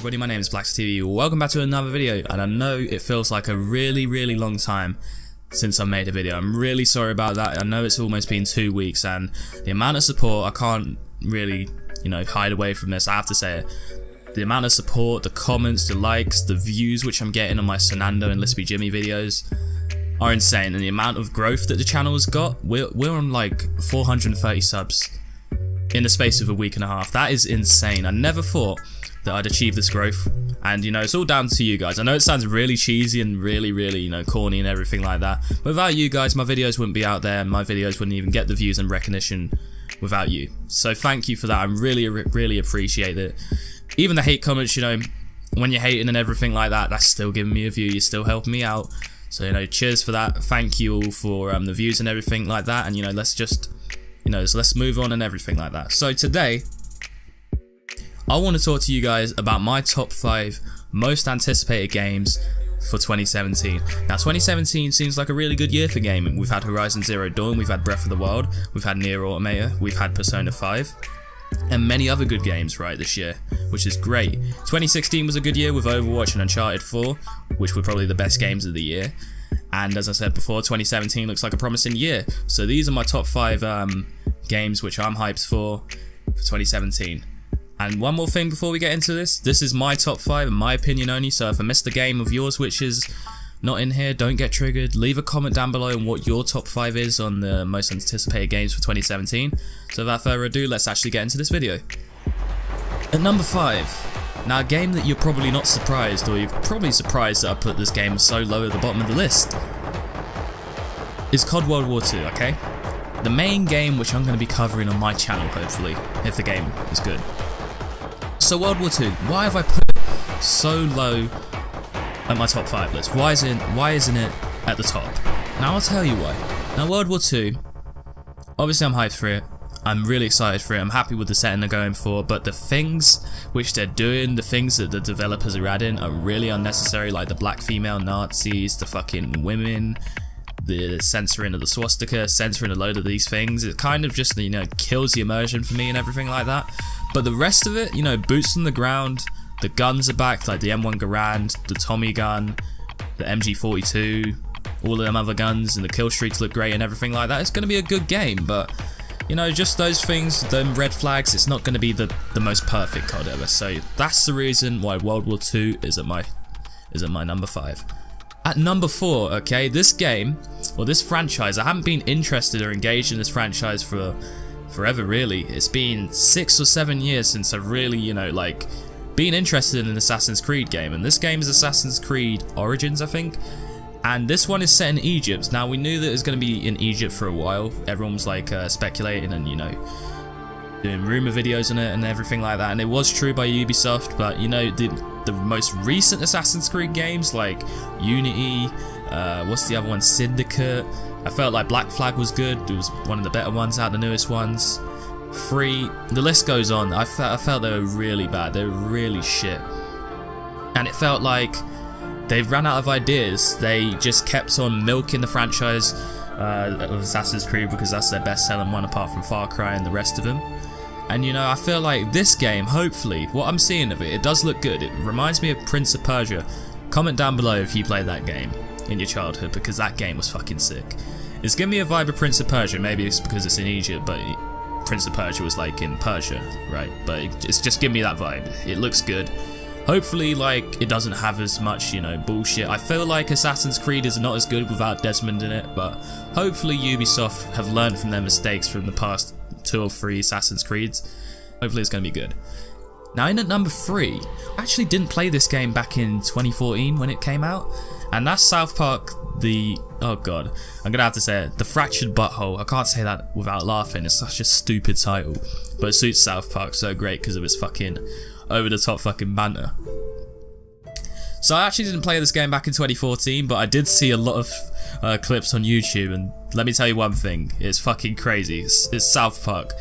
everybody, my name is BlaackzTV. Welcome back to another video, and I know it feels like a really long time since I made a video. I'm really sorry about that. I know it's almost been 2 weeks, and the amount of support, I can't really, hide away from this. I have to say it. The amount of support, the comments, the likes, the views which I'm getting on my Sonando and Lispy Jimmy videos are insane, and the amount of growth that the channel has got, we're on like 430 subs in the space of a week and a half. That is insane. I never thought that I'd achieve this growth, and it's all down to you guys. I know it sounds really cheesy and really corny and everything like that, but without you guys my videos wouldn't be out there, and my videos wouldn't even get the views and recognition without you. So thank you for that. I really appreciate it. Even the hate comments, when you're hating and everything like that, that's still giving me a view. You're still helping me out. So cheers for that. Thank you all for the views and everything like that, and let's just so let's move on and everything like that. So today I want to talk to you guys about my top 5 most anticipated games for 2017. Now 2017 seems like a really good year for gaming. We've had Horizon Zero Dawn, we've had Breath of the Wild, we've had Nier Automata, we've had Persona 5, and many other good games this year, which is great. 2016 was a good year with Overwatch and Uncharted 4, which were probably the best games of the year. And as I said before, 2017 looks like a promising year. So these are my top 5 games which I'm hyped for 2017. And one more thing before we get into this is my top 5 in my opinion only, so if I missed a game of yours which is not in here, don't get triggered. Leave a comment down below on what your top 5 is on the most anticipated games for 2017. So without further ado, let's actually get into this video. At number 5, now a game that you're probably not surprised, or you're probably surprised that I put this game so low at the bottom of the list, is COD World War II, okay? The main game which I'm going to be covering on my channel, hopefully, if the game is good. So World War II, why have I put it so low at my top 5 list? Why isn't it at the top? Now I'll tell you why. Now World War II, obviously I'm hyped for it. I'm really excited for it. I'm happy with the setting they're going for, but the things which they're doing, the things that the developers are adding are really unnecessary, like the black female Nazis, the fucking women, the censoring of the swastika, censoring a load of these things. It kind of just, kills the immersion for me and everything like that. But the rest of it, boots on the ground, the guns are back, like the M1 Garand, the Tommy gun, the MG42, all of them other guns, and the kill streaks look great and everything like that. It's going to be a good game, but just those things, them red flags, it's not going to be the most perfect COD ever. So that's the reason why World War II is at my number 5. At number 4, okay, this game, or this franchise, I haven't been interested or engaged in this franchise for forever, really. It's been 6 or 7 years since I've really, been interested in an Assassin's Creed game, and this game is Assassin's Creed Origins, I think. And this one is set in Egypt. Now we knew that it was going to be in Egypt for a while. Everyone was speculating and doing rumor videos on it and everything like that, and it was true by Ubisoft. But the most recent Assassin's Creed games like Unity, what's the other one, Syndicate, I felt like Black Flag was good. It was one of the better ones out, the newest ones. Free, the list goes on. I felt they were really bad. They were really shit, and it felt like they've run out of ideas. They just kept on milking the franchise of Assassin's Creed because that's their best selling one apart from Far Cry and the rest of them. And I feel like this game, hopefully, what I'm seeing of it, it does look good. It reminds me of Prince of Persia. Comment down below if you played that game in your childhood, because that game was fucking sick. It's giving me a vibe of Prince of Persia. Maybe it's because it's in Egypt, but Prince of Persia was in Persia, right? But it's just giving me that vibe. It looks good. Hopefully, it doesn't have as much, bullshit. I feel like Assassin's Creed is not as good without Desmond in it, but hopefully Ubisoft have learned from their mistakes from the past 2 or 3 Assassin's Creeds. Hopefully it's going to be good. Now in at number 3, I actually didn't play this game back in 2014 when it came out, and that's South Park, oh god, I'm going to have to say it, The Fractured Butthole. I can't say that without laughing. It's such a stupid title, but it suits South Park so great because of its fucking over the top fucking banter. So I actually didn't play this game back in 2014, but I did see a lot of clips on YouTube, and let me tell you one thing, it's fucking crazy. It's South Park,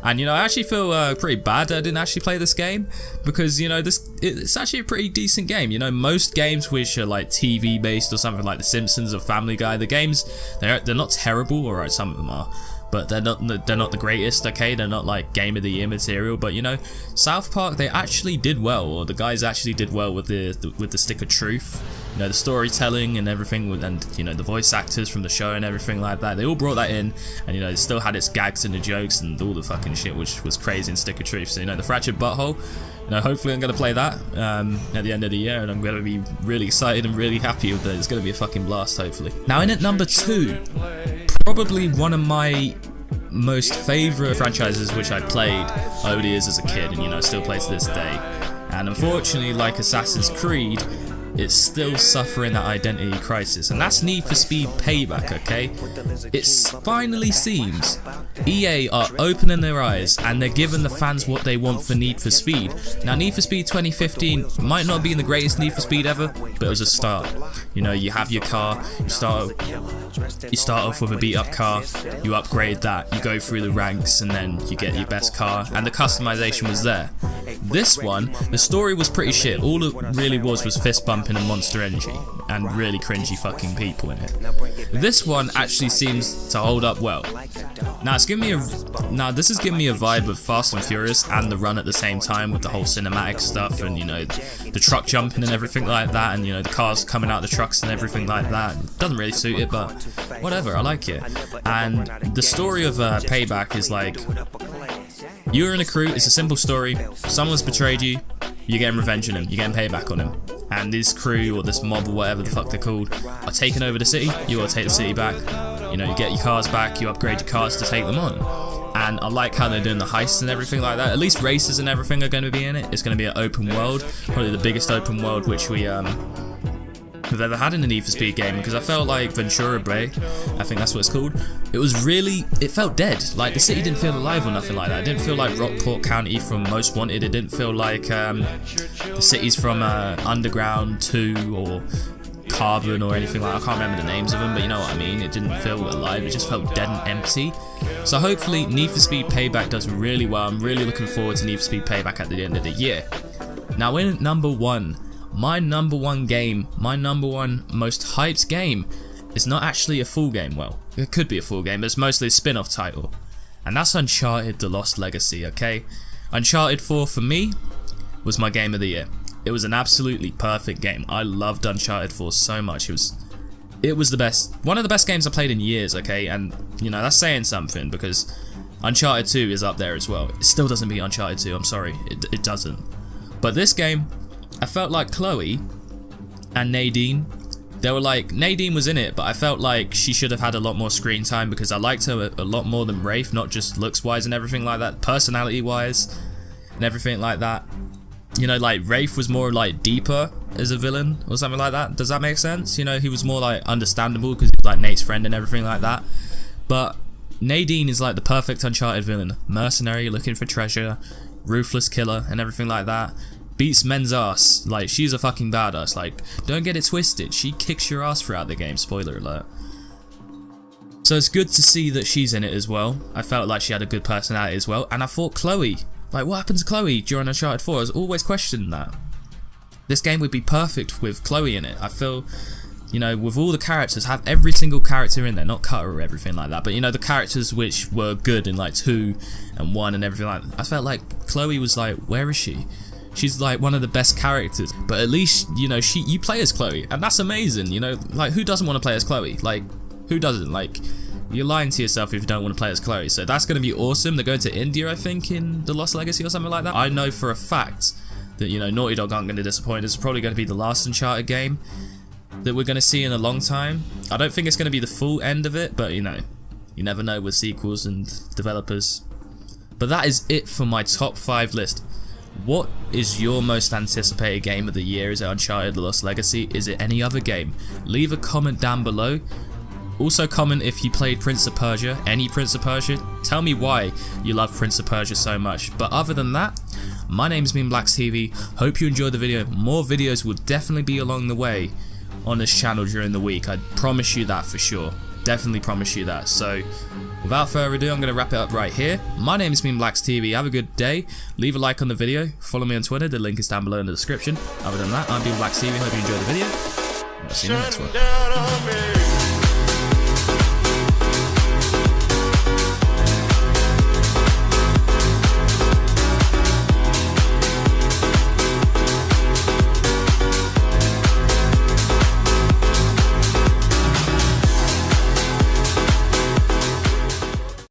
and I actually feel pretty bad that I didn't actually play this game, because it's actually a pretty decent game. Most games which are TV based or something like The Simpsons or Family Guy, the games they're not terrible. Alright, some of them are, but they're not the greatest, okay? They're not like Game of the Year material, but you know, South Park, they actually did well, or the guys actually did well with the stick of truth. You know, the storytelling and everything, and you know, the voice actors from the show and everything like that. They all brought that in, and you know, it still had its gags and the jokes and all the fucking shit, which was crazy in Stick of Truth. So you know, the Fractured Butthole. You know, hopefully I'm gonna play that at the end of the year, and I'm gonna be really excited and really happy with it. It's gonna be a fucking blast, hopefully. Now, in at number 2, probably one of my most favourite franchises which I played over the years as a kid, and you know, still play to this day. And unfortunately, like Assassin's Creed, it's still suffering that identity crisis, and that's Need for Speed Payback, okay? It finally seems EA are opening their eyes and they're giving the fans what they want for Need for Speed. Now, Need for Speed 2015 might not be the greatest Need for Speed ever, but it was a start. You know, you have your car, you start off with a beat up car, you upgrade that, you go through the ranks, and then you get your best car, and the customization was there. This one, the story was pretty shit. All it really was fist bumping and Monster Energy and really cringy fucking people in it. This one actually seems to hold up well. Now this is giving me a vibe of Fast and Furious and The Run at the same time, with the whole cinematic stuff and you know, the truck jumping and everything like that, and you know, the cars coming out of the trucks and everything like that. It doesn't really suit it, but whatever, I like it. And the story of Payback is like, you're in a crew, it's a simple story, someone's betrayed you, you're getting revenge on him, you're getting payback on him. And this crew, or this mob, or whatever the fuck they're called, are taking over the city, you gotta take the city back. You know, you get your cars back, you upgrade your cars to take them on. And I like how they're doing the heists and everything like that. At least races and everything are going to be in it. It's going to be an open world, probably the biggest open world which we have ever had in a Need for Speed game, because I felt like Ventura Bay, I think that's what it's called, it felt dead. Like, the city didn't feel alive or nothing like that. It didn't feel like Rockport County from Most Wanted. It didn't feel like the cities from Underground 2 or Carbon or anything like that. I can't remember the names of them, but you know what I mean. It didn't feel alive, it just felt dead and empty. So hopefully Need for Speed Payback does really well. I'm really looking forward to Need for Speed Payback at the end of the year. Now, in at number 1, my number one game, my number one most hyped game, is not actually a full game. Well, it could be a full game, but it's mostly a spin-off title. And that's Uncharted: The Lost Legacy, okay? Uncharted 4 for me was my game of the year. It was an absolutely perfect game. I loved Uncharted 4 so much. It was the best, one of the best games I played in years, okay? And you know, that's saying something, because Uncharted 2 is up there as well. It still doesn't beat Uncharted 2, I'm sorry, it doesn't. But this game, I felt like Chloe and Nadine, they were like, Nadine was in it, but I felt like she should have had a lot more screen time, because I liked her a lot more than Rafe, not just looks wise and everything like that, personality wise and everything like that. You know, like Rafe was more like deeper as a villain or something like that. Does that make sense? You know, he was more like understandable because he's like Nate's friend and everything like that. But Nadine is like the perfect Uncharted villain. Mercenary, looking for treasure, ruthless killer and everything like that. Beats men's ass. Like, she's a fucking badass. Like, don't get it twisted. She kicks your ass throughout the game. Spoiler alert. So it's good to see that she's in it as well. I felt like she had a good personality as well. And I thought Chloe, like, what happened to Chloe during Uncharted 4? I was always questioning that. This game would be perfect with Chloe in it. I feel, you know, with all the characters, have every single character in there, not Cutter or everything like that, but you know, the characters which were good in like 2 and 1 and everything like that. I felt like Chloe was like, where is she? She's like one of the best characters, but at least, you know, you play as Chloe, and that's amazing, you know, like, who doesn't want to play as Chloe? Like, who doesn't? Like, you're lying to yourself if you don't want to play as Chloe. So that's going to be awesome. They're going to India, I think, in The Lost Legacy or something like that. I know for a fact that, you know, Naughty Dog aren't going to disappoint. It's probably going to be the last Uncharted game that we're going to see in a long time. I don't think it's going to be the full end of it, but, you know, you never know with sequels and developers. But that is it for my top 5 list. What is your most anticipated game of the year? Is it Uncharted: The Lost Legacy? Is it any other game? Leave a comment down below. Also comment if you played Prince of Persia, any Prince of Persia. Tell me why you love Prince of Persia so much. But other than that, my name's been BlaackzTV. Hope you enjoyed the video. More videos will definitely be along the way on this channel during the week. I promise you that for sure. Definitely promise you that. So without further ado, I'm going to wrap it up right here. My name has been BlaackzTV. Have a good day. Leave a like on the video. Follow me on Twitter. The link is down below in the description. Other than that, I've been BlaackzTV. Hope you enjoyed the video. I'll see you in the next one.